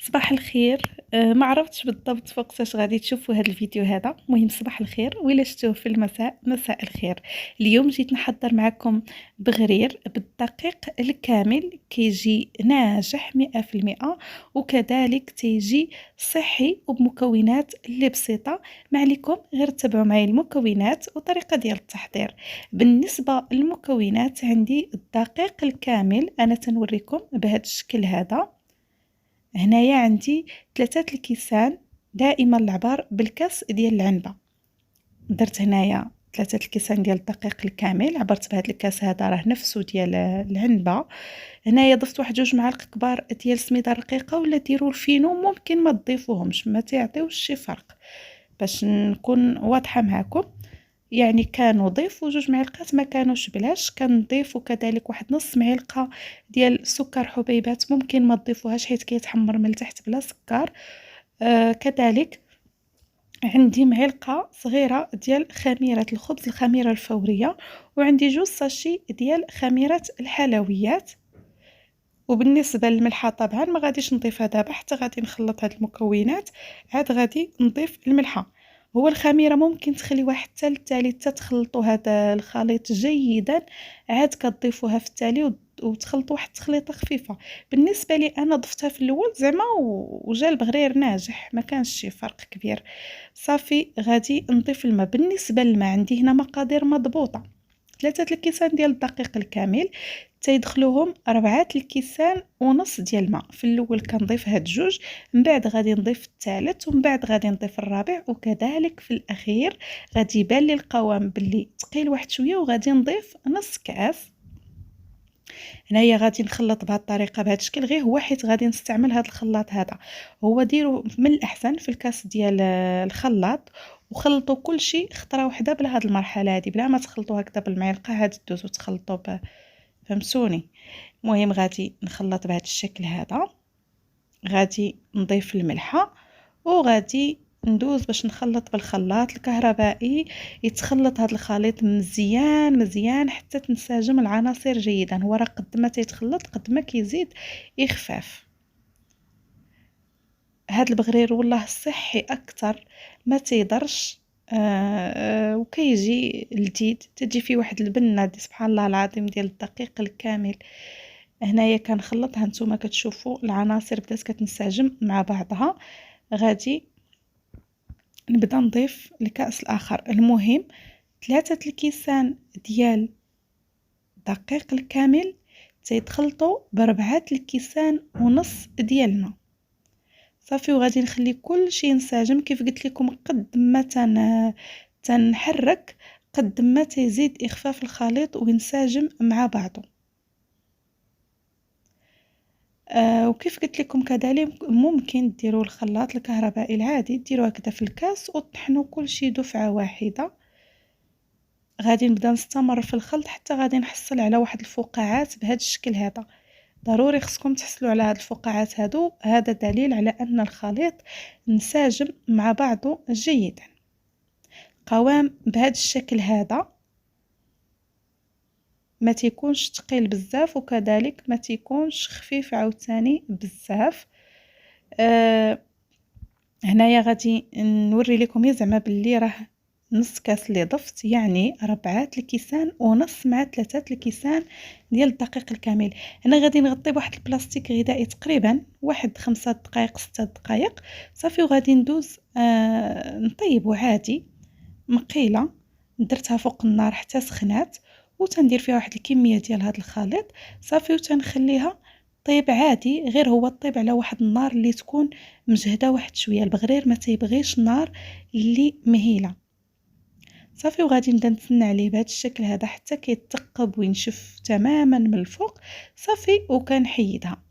صباح الخير. ما عرفتش بالضبط وقتاش غادي تشوفوا هذا الفيديو هذا. مهم صباح الخير، وإلا شفتوه في المساء مساء الخير. اليوم جيت نحضر معكم بغرير بالدقيق الكامل، كيجي ناجح 100%، وكذلك تيجي صحي وبمكونات اللي بسيطة. ما عليكم غير تتبعوا معي المكونات وطريقة ديال التحضير. بالنسبة للمكونات، عندي الدقيق الكامل، أنا تنوريكم بهذا الشكل هذا. هنايا عندي 3 الكيسان، دائما العبار بالكاس ديال العنبة. درت هنايا 3 الكيسان ديال الدقيق الكامل، عبرت بهذا الكاس هذا راه نفسه ديال العنبة. هنايا ضفت واحد 2 معالق كبار ديال سميده رقيقه، ولا ديروا الفينو، ممكن ما تضيفوهمش، ما تعطيوش شي فرق. باش نكون واضحه معكم، يعني كانوا ضيفوا 2 معالق، ما كانوش بلاش كنضيف. وكذلك واحد نص معلقه ديال سكر حبيبات، ممكن ما تضيفوهاش حيت كيتحمر من التحت بلا سكر. كذلك عندي معلقه صغيره ديال خميره الخبز، الخميره الفوريه، وعندي 2 ساشي ديال خميره الحلويات. وبالنسبه للملحه طبعا ما غاديش نضيفها دابا، حتى غادي نخلط هاد المكونات عاد غادي نضيف الملحه. هو الخميره ممكن تخليوها حتى للتالي، حتى تخلطوا هذا الخليط جيدا، عاد كتضيفوها في التالي وتخلطوا واحد التخليطه خفيفه. بالنسبه لي انا ضفتها في الاول زعما وجا البغرير ناجح، ما كانش شي فرق كبير. صافي غادي نضيف الماء. بالنسبه للماء عندي هنا مقادير مضبوطه: 3 الكيسان ديال الدقيق الكامل تيدخلوهم 4 الكيسان ونص ديال الماء. في الاول كنضيف هاد 2، من بعد غادي نضيف الثالث، ومن بعد غادي نضيف الرابع، وكذلك في الاخير غادي يبان لي القوام باللي ثقيل واحد شويه، وغادي نضيف نص كاس. هنايا غادي نخلط بهذه الطريقه بهذا الشكل، غير هو حيت غادي نستعمل هذا الخلاط هذا. هو ديروا من الاحسن في الكاس ديال الخلاط، وخلطوا كل شيء خطره واحده بلا هذه المرحله هذه، بلا ما تخلطوا هكذا بالمعلقه هاد دوزوا تخلطوا فهمتوني. المهم غادي نخلط بهذا الشكل هذا، غادي نضيف الملحه، وغادي ندوز باش نخلط بالخلاط الكهربائي. يتخلط هذا الخليط مزيان مزيان حتى تنسجم العناصر جيدا. هو راه قد ما تيتخلط قد ما كيزيد يخفاف. هذا البغرير والله صحي اكثر، ما تيضرش. وكيجي لذيذ، تجي فيه واحد البنه دي سبحان الله العظيم ديال الدقيق الكامل. هنايا كنخلطها، نتوما كتشوفوا العناصر بدات كتنسجم مع بعضها. غادي نبدا نضيف الكأس الاخر. المهم 3 الكيسان ديال الدقيق الكامل تيتخلطوا ب4 الكيسان ونص ديال الماء. صافي وغادي نخلي كل شيء ينسجم. كيف قلت لكم قد ما تنحرك قد ما تزيد اخفاف الخليط وينسجم مع بعضه. وكيف قلت لكم كذلك ممكن ديروا الخلاط الكهربائي العادي، ديروا هكذا في الكاس وطحنوا كل شيء دفعه واحده. غادي نبدا نستمر في الخلط حتى غادي نحصل على واحد الفقاعات بهذا الشكل هذا. ضروري خصكم تحصلوا على هاد الفقاعات هادو، هذا دليل على ان الخليط انسجم مع بعضه جيدا. قوام بهذا الشكل هذا، ما تيكونش ثقيل بزاف وكذلك ما تيكونش خفيف عاوتاني بزاف. هنايا غادي نوري لكم زعما باللي راه نص كاس اللي ضفت، يعني 4 الكيسان ونص مع 3 الكيسان ديال الدقيق الكامل. هنا غادي نغطي بواحد البلاستيك غذائي تقريبا واحد 5 دقائق 6 دقائق. صافي وغادي ندوز نطيبو عادي مقيله. درتها فوق النار حتى سخنات، وتندير فيها واحد الكميه ديال هذا الخليط. صافي وتنخليها طيب عادي، غير هو الطيب على واحد النار اللي تكون مجهده واحد شويه. البغرير ما تيبغيش نار اللي مهيله. صافي وغادي نبدا نتسنى عليه بهذا الشكل هذا حتى كيتثقب وينشف تماما من الفوق. صافي وكنحيدها.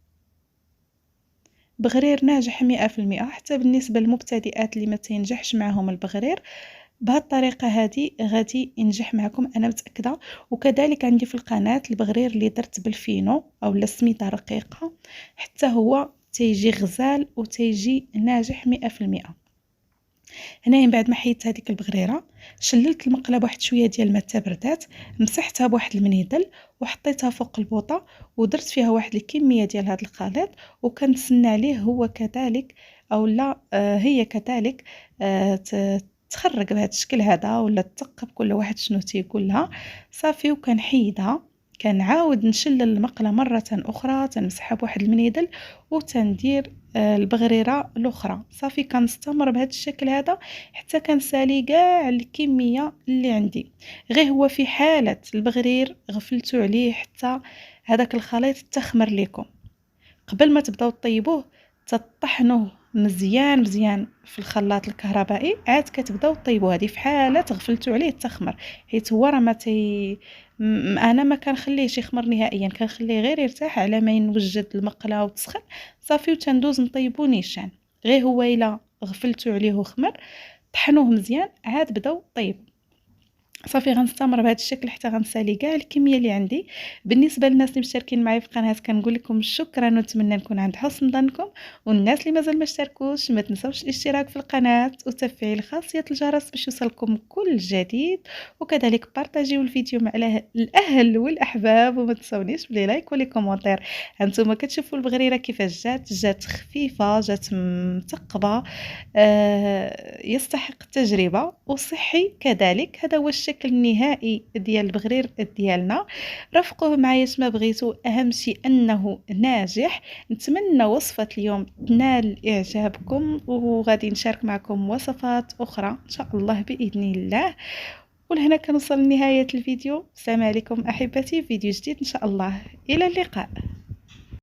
بغرير ناجح 100%. حتى بالنسبه للمبتدئات اللي ما تينجحش معهم البغرير، بهذه الطريقه هذه غادي ينجح معكم انا متاكده. وكذلك عندي في القناه البغرير اللي درت بالفينو او السميده رقيقه، حتى هو تيجي غزال وتيجي ناجح 100%. هنايا من بعد ما حيدت هذيك البغريره شللت المقله بواحد شويه ديال الماء حتى بردات، مسحتها بواحد المنيدل وحطيتها فوق البوطه ودرت فيها واحد الكميه ديال هذا الخليط، وكنتسنى عليه هو كذلك او لا هي كذلك تخرج بهذا الشكل هذا ولا تثقب كل واحد شنو تيقول لها. صافي وكنحيدها، كنعاود نشلل المقله مره اخرى، تنمسحها بواحد المنيدل وتندير البغريره الاخرى. صافي كنستمر بهذا الشكل هذا حتى كنسالي كاع الكميه اللي عندي. غير هو في حاله البغرير غفلتوا عليه حتى هذاك الخليط تخمر لكم، قبل ما تبداو طيبوه تطحنوه مزيان مزيان في الخلاط الكهربائي، عاد كتبداو طيبوه. هذه في حاله غفلتوا عليه التخمر، حيت هو راه ما تي انا ما كنخليهش يخمر نهائيا، كنخليه غير يرتاح على ما ينوجد المقله وتسخن صافي وتندوز نطيبو نيشان. غير هو الا غفلتوا عليه وخمر طحنوه مزيان عاد بداو طيبوا. صافي غنستمر بهذا الشكل حتى غنسالي كاع الكميه اللي عندي. بالنسبه للناس اللي مشتركين معايا في القناه كنقول لكم شكرا ونتمنى نكون عند حسن ظنكم، والناس اللي مازال ما اشتركوش ما تنسوش الاشتراك في القناه وتفعيل خاصيه الجرس باش يوصلكم كل جديد، وكذلك بارطاجيو الفيديو مع الاهل والاحباب، وما تنسونيش بلي لايك ولي كومونتير. هانتوما كتشوفوا البغريره كيفاش جات خفيفه، جات مثقبه، يستحق التجربه وصحي كذلك. هذا هو الشكل النهائي ديال البغرير ديالنا. رافقوه معايا ما بغيتو، اهم شيء انه ناجح. نتمنى وصفه اليوم تنال اعجابكم، وغادي نشارك معكم وصفات اخرى ان شاء الله باذن الله. ولهنا كنوصل لنهايه الفيديو. السلام عليكم احبتي، فيديو جديد ان شاء الله، الى اللقاء.